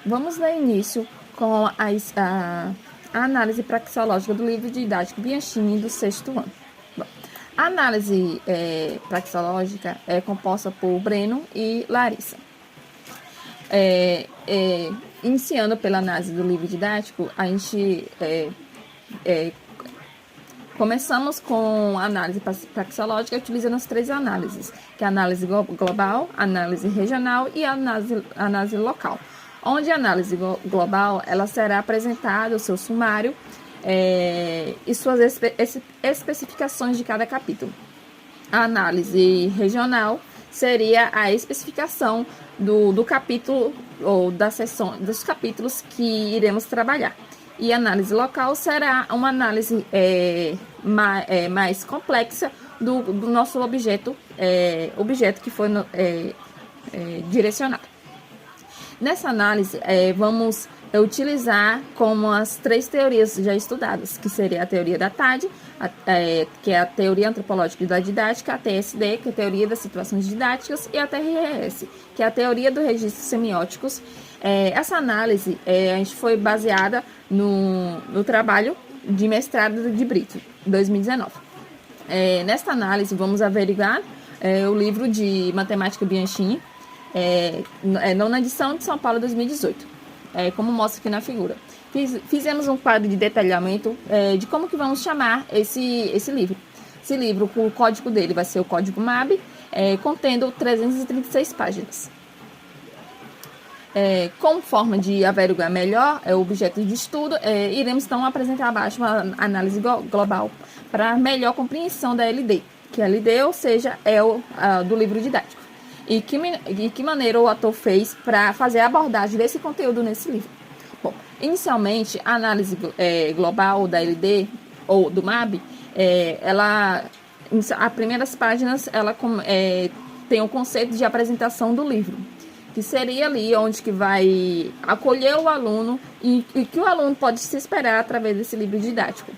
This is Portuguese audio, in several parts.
Vamos dar início com a análise praxeológica do livro didático Bianchini do 6º ano. Bom, a análise praxeológica é composta por Breno e Larissa. Iniciando pela análise do livro didático, a gente começamos com a análise praxeológica utilizando as 3 análises, que é a análise global, a análise regional e a análise local. Onde a análise global ela será apresentada o seu sumário e suas especificações de cada capítulo. A análise regional seria a especificação do capítulo ou da seção, dos capítulos que iremos trabalhar. E a análise local será uma análise mais complexa do nosso objeto que foi direcionado. Nessa análise, vamos utilizar como as 3 teorias já estudadas, que seria a teoria da TAD, que é a teoria antropológica da didática, a TSD, que é a teoria das situações didáticas, e a TRS, que é a teoria dos registros semióticos. Essa análise a gente foi baseada no trabalho de mestrado de Brito, 2019. Nesta análise, vamos averiguar o livro de Matemática Bianchini, nona edição de São Paulo 2018, como mostra aqui na figura. Fizemos um quadro de detalhamento de como que vamos chamar esse livro. Esse livro, o código dele vai ser o código MAB, contendo 336 páginas. Como forma de averiguar melhor o objeto de estudo, iremos então apresentar abaixo uma análise global para melhor compreensão da LD, que a LD, ou seja, do livro didático. E que maneira o autor fez para fazer a abordagem desse conteúdo nesse livro. Bom, inicialmente, a análise global da LD, ou do MAB, as primeiras páginas, ela tem o conceito de apresentação do livro, que seria ali onde que vai acolher o aluno e que o aluno pode se esperar através desse livro didático.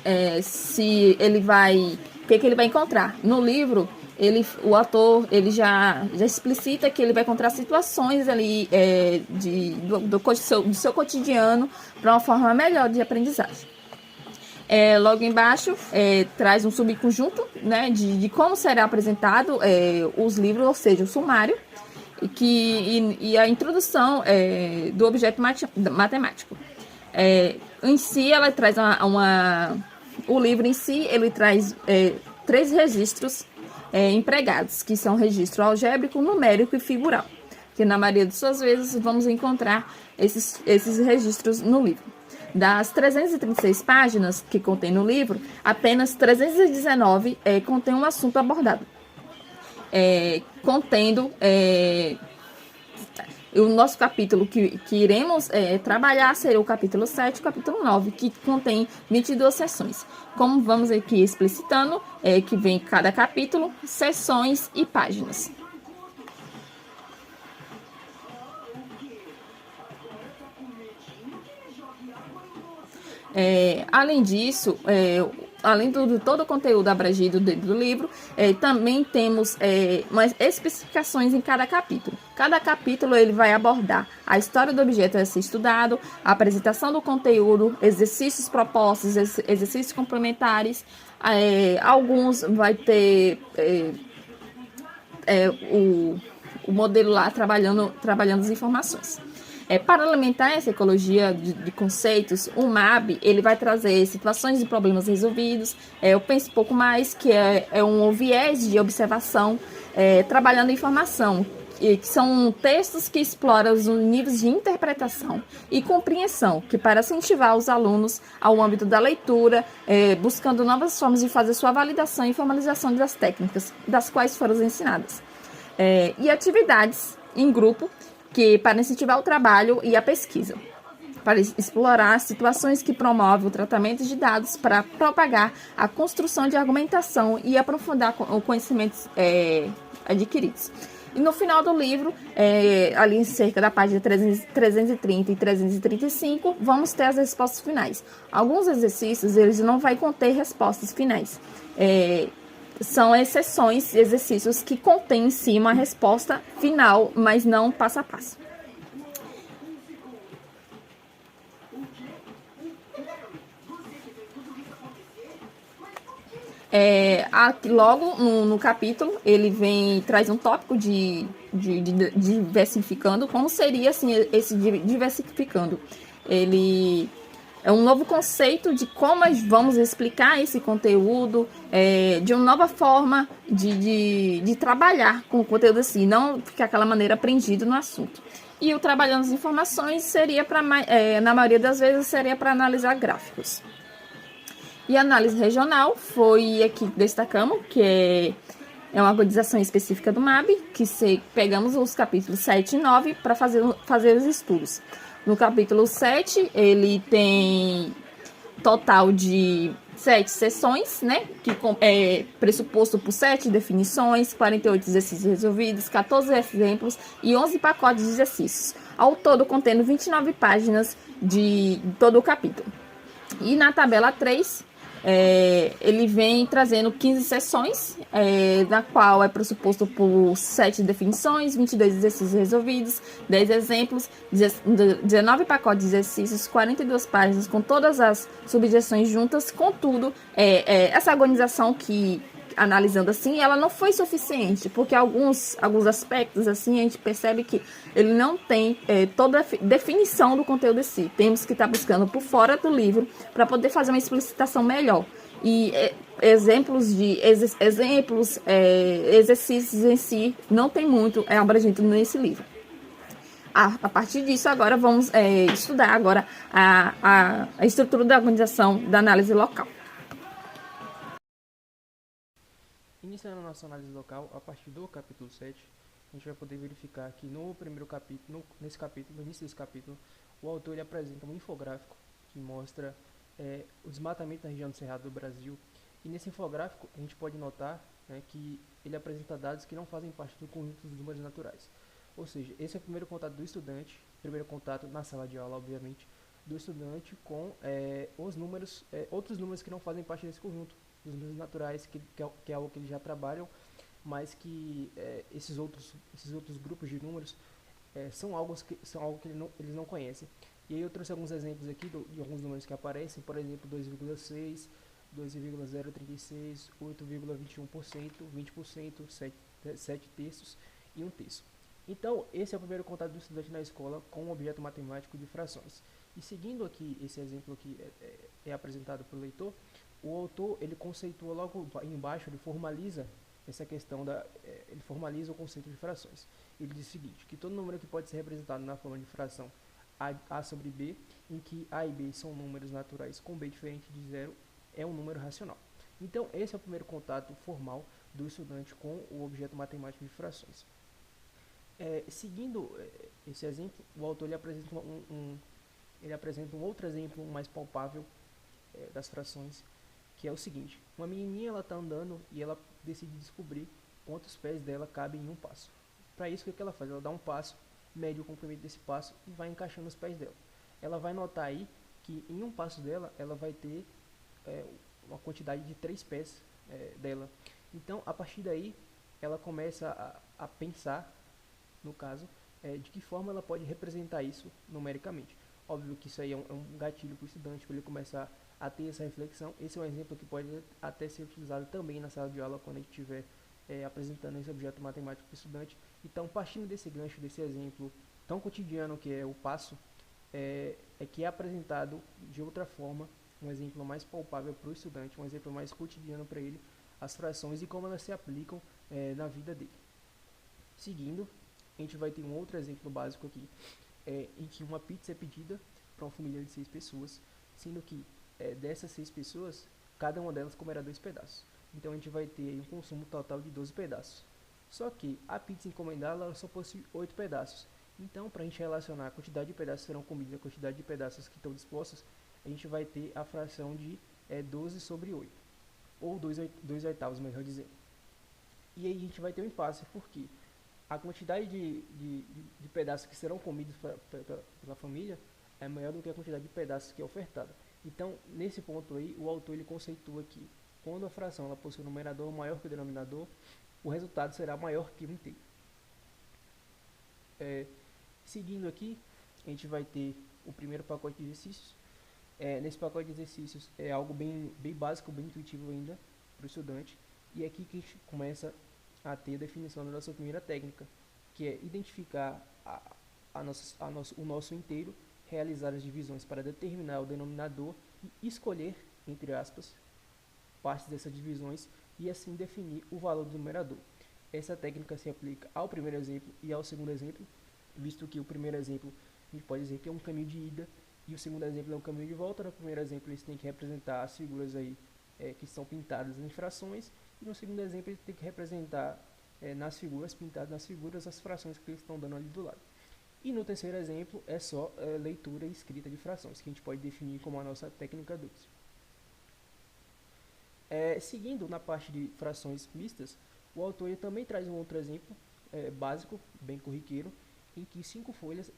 O que ele vai encontrar? No livro, o autor já explicita que ele vai encontrar situações ali do seu cotidiano para uma forma melhor de aprendizagem. Logo embaixo, traz um subconjunto, né, de como será apresentado os livros, ou seja, o sumário, e a introdução do objeto matemático. Em si, ela traz o livro em si, ele traz 3 registros empregados, que são registro algébrico, numérico e figural, que na maioria de suas vezes vamos encontrar esses registros no livro. Das 336 páginas que contém no livro, apenas 319 contém um assunto abordado, contendo o nosso capítulo que iremos trabalhar seria o capítulo 7 e o capítulo 9, que contém 22 sessões. Como vamos aqui explicitando, que vem cada capítulo, sessões e páginas. Além disso, além de todo o conteúdo abrangido dentro do livro, também temos umas especificações em cada capítulo. Cada capítulo ele vai abordar a história do objeto a ser estudado, a apresentação do conteúdo, exercícios propostos, exercícios complementares. Alguns vai ter o modelo lá trabalhando as informações. Para alimentar essa ecologia de conceitos, o MAB ele vai trazer situações e problemas resolvidos. Eu penso um pouco mais que é um viés de observação, trabalhando informação, que são textos que exploram os níveis de interpretação e compreensão, que para incentivar os alunos ao âmbito da leitura, buscando novas formas de fazer sua validação e formalização das técnicas das quais foram ensinadas. E atividades em grupo, que para incentivar o trabalho e a pesquisa, para explorar situações que promovem o tratamento de dados para propagar a construção de argumentação e aprofundar os conhecimentos adquiridos. E no final do livro, ali em cerca da página 330 e 335, vamos ter as respostas finais. Alguns exercícios eles não vão conter respostas finais. São exceções, exercícios que contêm em si uma resposta final, mas não passo a passo. Logo no capítulo, ele traz um tópico de diversificando. Como seria assim, esse diversificando? Ele é um novo conceito de como nós vamos explicar esse conteúdo, de uma nova forma de trabalhar com o conteúdo assim, não ficar aquela maneira prendido no assunto. E o trabalhando as informações seria na maioria das vezes, seria para analisar gráficos. E a análise regional foi aqui que destacamos, que é uma organização específica do MAB, que pegamos os capítulos 7 e 9 para fazer os estudos. No capítulo 7, ele tem total de 7 sessões, né? Que é pressuposto por 7 definições, 48 exercícios resolvidos, 14 exemplos e 11 pacotes de exercícios. Ao todo, contendo 29 páginas de todo o capítulo. E na tabela 3, ele vem trazendo 15 sessões, na qual é pressuposto por 7 definições, 22 exercícios resolvidos, 10 exemplos, 19 pacotes de exercícios, 42 páginas com todas as subdireções juntas. Contudo, essa organização que, analisando assim, ela não foi suficiente, porque alguns aspectos assim a gente percebe que ele não tem toda a definição do conteúdo em si. Temos que estar buscando por fora do livro para poder fazer uma explicitação melhor. E exercícios em si não tem muito abrangente nesse livro. A partir disso, agora vamos estudar agora a estrutura da organização da análise local. Iniciando a nossa análise local, a partir do capítulo 7, a gente vai poder verificar que no primeiro capítulo, no início desse capítulo, o autor ele apresenta um infográfico que mostra o desmatamento na região do Cerrado do Brasil. E nesse infográfico a gente pode notar, né, que ele apresenta dados que não fazem parte do conjunto dos números naturais. Ou seja, esse é o primeiro contato do estudante, primeiro contato na sala de aula, obviamente, do estudante com os números, outros números que não fazem parte desse conjunto dos números naturais, que é algo que eles já trabalham, mas que esses outros grupos de números são algo que eles não conhecem. E aí eu trouxe alguns exemplos aqui de alguns números que aparecem, por exemplo, 2,6, 2,036, 8,21%, 20%, 7 terços e 1 terço. Então, esse é o primeiro contato do estudante na escola com o objeto matemático de frações. E seguindo aqui esse exemplo que é apresentado pelo leitor, o autor ele conceitua logo embaixo, ele formaliza essa questão ele formaliza o conceito de frações. Ele diz o seguinte, que todo número que pode ser representado na forma de fração a sobre b, em que a e b são números naturais com b diferente de zero, é um número racional. Então, esse é o primeiro contato formal do estudante com o objeto matemático de frações. Seguindo esse exemplo, o autor ele apresenta um outro exemplo mais palpável das frações, que é o seguinte: uma menininha ela está andando e ela decide descobrir quantos pés dela cabem em um passo. Para isso, o que ela faz? Ela dá um passo, mede o comprimento desse passo e vai encaixando os pés dela. Ela vai notar aí que em um passo dela, ela vai ter uma quantidade de 3 pés dela. Então, a partir daí, ela começa a pensar, no caso, de que forma ela pode representar isso numericamente. Óbvio que isso aí é um gatilho para o estudante, para ele começar a ter essa reflexão. Esse é um exemplo que pode até ser utilizado também na sala de aula, quando a gente estiver apresentando esse objeto matemático para o estudante. Então, partindo desse gancho, desse exemplo tão cotidiano que é o passo, que é apresentado de outra forma, um exemplo mais palpável para o estudante, um exemplo mais cotidiano para ele, as frações e como elas se aplicam na vida dele. Seguindo, a gente vai ter um outro exemplo básico aqui, em que uma pizza é pedida para uma família de 6 pessoas, sendo que dessas 6 pessoas, cada uma delas comerá 2 pedaços. Então a gente vai ter aí um consumo total de 12 pedaços. Só que a pizza encomendada ela só possui 8 pedaços. Então, para a gente relacionar a quantidade de pedaços que serão comidos e a quantidade de pedaços que estão dispostos, a gente vai ter a fração de 12 sobre 8. Ou 2 oitavos, melhor dizendo. E aí a gente vai ter um impasse, porque a quantidade de pedaços que serão comidos pela família é maior do que a quantidade de pedaços que é ofertada. Então, nesse ponto aí, o autor ele conceitua que quando a fração ela possui um numerador maior que o denominador, o resultado será maior que 1 inteiro. Seguindo aqui, a gente vai ter o primeiro pacote de exercícios. Nesse pacote de exercícios é algo bem básico, bem intuitivo ainda. para o estudante. E é aqui que a gente começa a ter a definição da nossa primeira técnica, que é identificar o nosso inteiro, realizar as divisões para determinar o denominador e escolher, entre aspas, partes dessas divisões e assim definir o valor do numerador. Essa técnica se aplica ao primeiro exemplo e ao segundo exemplo, visto que o primeiro exemplo a gente pode dizer que é um caminho de ida e o segundo exemplo é um caminho de volta. No primeiro exemplo eles têm que representar as figuras aí que são pintadas em frações, e no segundo exemplo eles têm que representar nas figuras, pintadas nas figuras, as frações que eles estão dando ali do lado. E no terceiro exemplo é só leitura e escrita de frações, que a gente pode definir como a nossa técnica 2. Seguindo na parte de frações mistas, o autor também traz um outro exemplo básico, bem corriqueiro, em que 5 folhas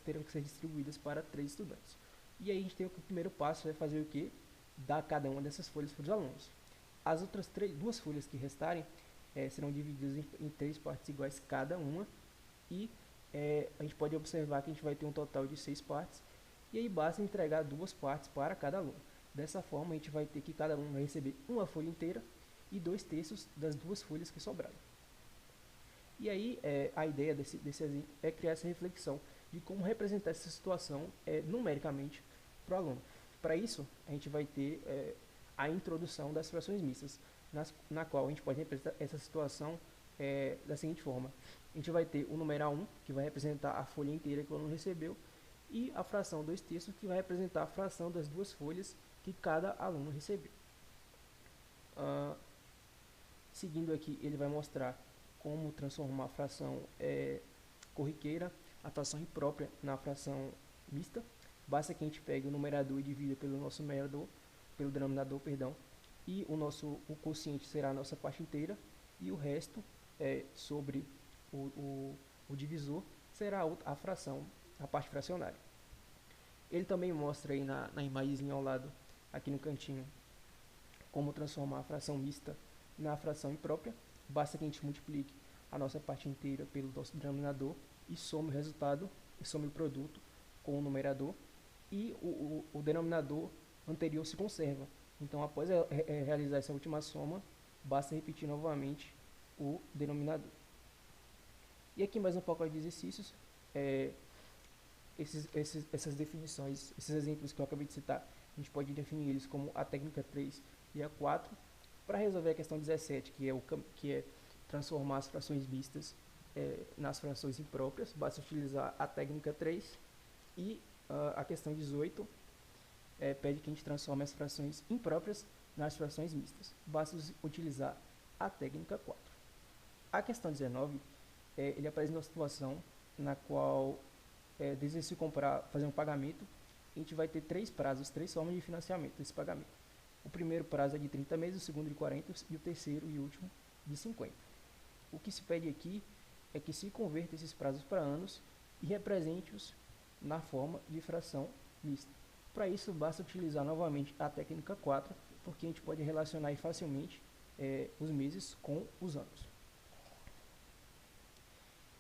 terão que ser distribuídas para 3 estudantes. E aí a gente tem o primeiro passo, é fazer o quê? Dar cada uma dessas folhas para os alunos. As outras 2 folhas que restarem serão divididas em 3 partes iguais cada uma, e a gente pode observar que a gente vai ter um total de 6 partes, e aí basta entregar 2 partes para cada aluno. Dessa forma, a gente vai ter que cada aluno vai receber uma folha inteira e 2/3 das 2 folhas que sobraram. E aí, a ideia desse exemplo é criar essa reflexão de como representar essa situação numericamente para o aluno. Para isso, a gente vai ter a introdução das frações mistas, na qual a gente pode representar essa situação da seguinte forma. A gente vai ter o numeral 1, que vai representar a folha inteira que o aluno recebeu, e a fração 2/3, que vai representar a fração das 2 folhas que cada aluno recebeu. Seguindo aqui, ele vai mostrar como transformar a fração corriqueira, a fração imprópria, na fração mista. Basta que a gente pegue o numerador e divida pelo nosso numerador, pelo denominador, perdão, e o quociente será a nossa parte inteira, e o resto sobre o divisor será a fração, a parte fracionária. Ele também mostra aí na imagenzinha ao lado, aqui no cantinho, como transformar a fração mista na fração imprópria. Basta que a gente multiplique a nossa parte inteira pelo nosso denominador e some o resultado, e some o produto com o numerador, e o denominador anterior se conserva. Então, após realizar essa última soma, basta repetir novamente o denominador. E aqui mais um pouco de exercícios. Essas definições, esses exemplos que eu acabei de citar, a gente pode definir eles como a técnica 3 e a 4. Para resolver a questão 17, que é transformar as frações mistas nas frações impróprias, basta utilizar a técnica 3. E a questão 18 pede que a gente transforme as frações impróprias nas frações mistas, basta utilizar a técnica 4. A questão 19, ele apresenta uma situação na qual deseja-se fazer um pagamento. A gente vai ter 3 prazos, 3 formas de financiamento desse pagamento. O primeiro prazo é de 30 meses, o segundo de 40 e o terceiro e último de 50. O que se pede aqui é que se converta esses prazos para anos e represente-os na forma de fração mista. Para isso, basta utilizar novamente a técnica 4, porque a gente pode relacionar facilmente os meses com os anos.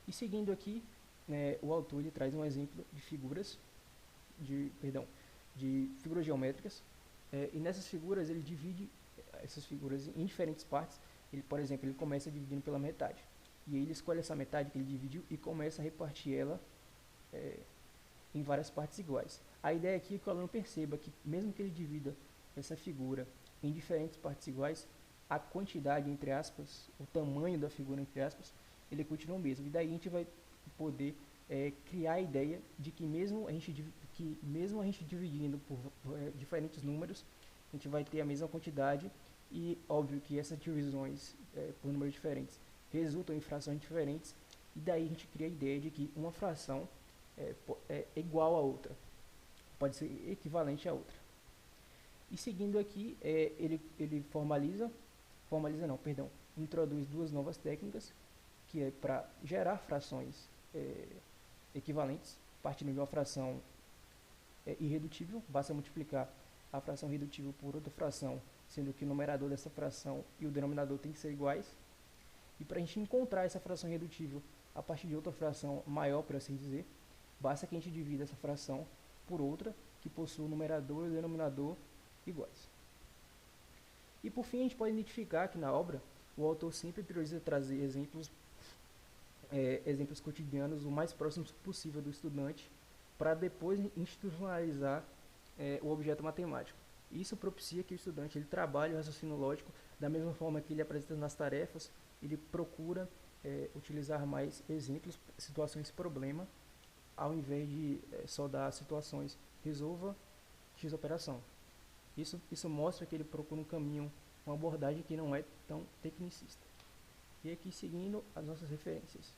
E seguindo aqui, o autor ele traz um exemplo de figuras geométricas, e nessas figuras ele divide essas figuras em diferentes partes. Por exemplo, ele começa dividindo pela metade, e aí ele escolhe essa metade que ele dividiu e começa a repartir ela em várias partes iguais. A ideia aqui é que o aluno perceba que mesmo que ele divida essa figura em diferentes partes iguais, a quantidade, entre aspas, o tamanho da figura, entre aspas, ele continua o mesmo. E daí a gente vai poder criar a ideia de que mesmo a gente dividindo por diferentes números, a gente vai ter a mesma quantidade. E óbvio que essas divisões por números diferentes resultam em frações diferentes, e daí a gente cria a ideia de que uma fração é igual a outra, pode ser equivalente a outra. E seguindo aqui, ele introduz 2 novas técnicas, que é para gerar frações equivalentes, partindo de uma fração irredutível. Basta multiplicar a fração redutível por outra fração, sendo que o numerador dessa fração e o denominador tem que ser iguais. E para a gente encontrar essa fração irredutível a partir de outra fração maior, por assim dizer, basta que a gente divida essa fração por outra que possua o numerador e o denominador iguais. E por fim, a gente pode identificar que na obra o autor sempre prioriza trazer exemplos cotidianos o mais próximos possível do estudante para depois institucionalizar o objeto matemático. Isso propicia que o estudante ele trabalhe o raciocínio lógico da mesma forma que ele apresenta nas tarefas, ele procura utilizar mais exemplos, situações problema, ao invés de só dar situações resolva X operação. Isso mostra que ele procura um caminho, uma abordagem que não é tão tecnicista. E aqui seguindo as nossas referências.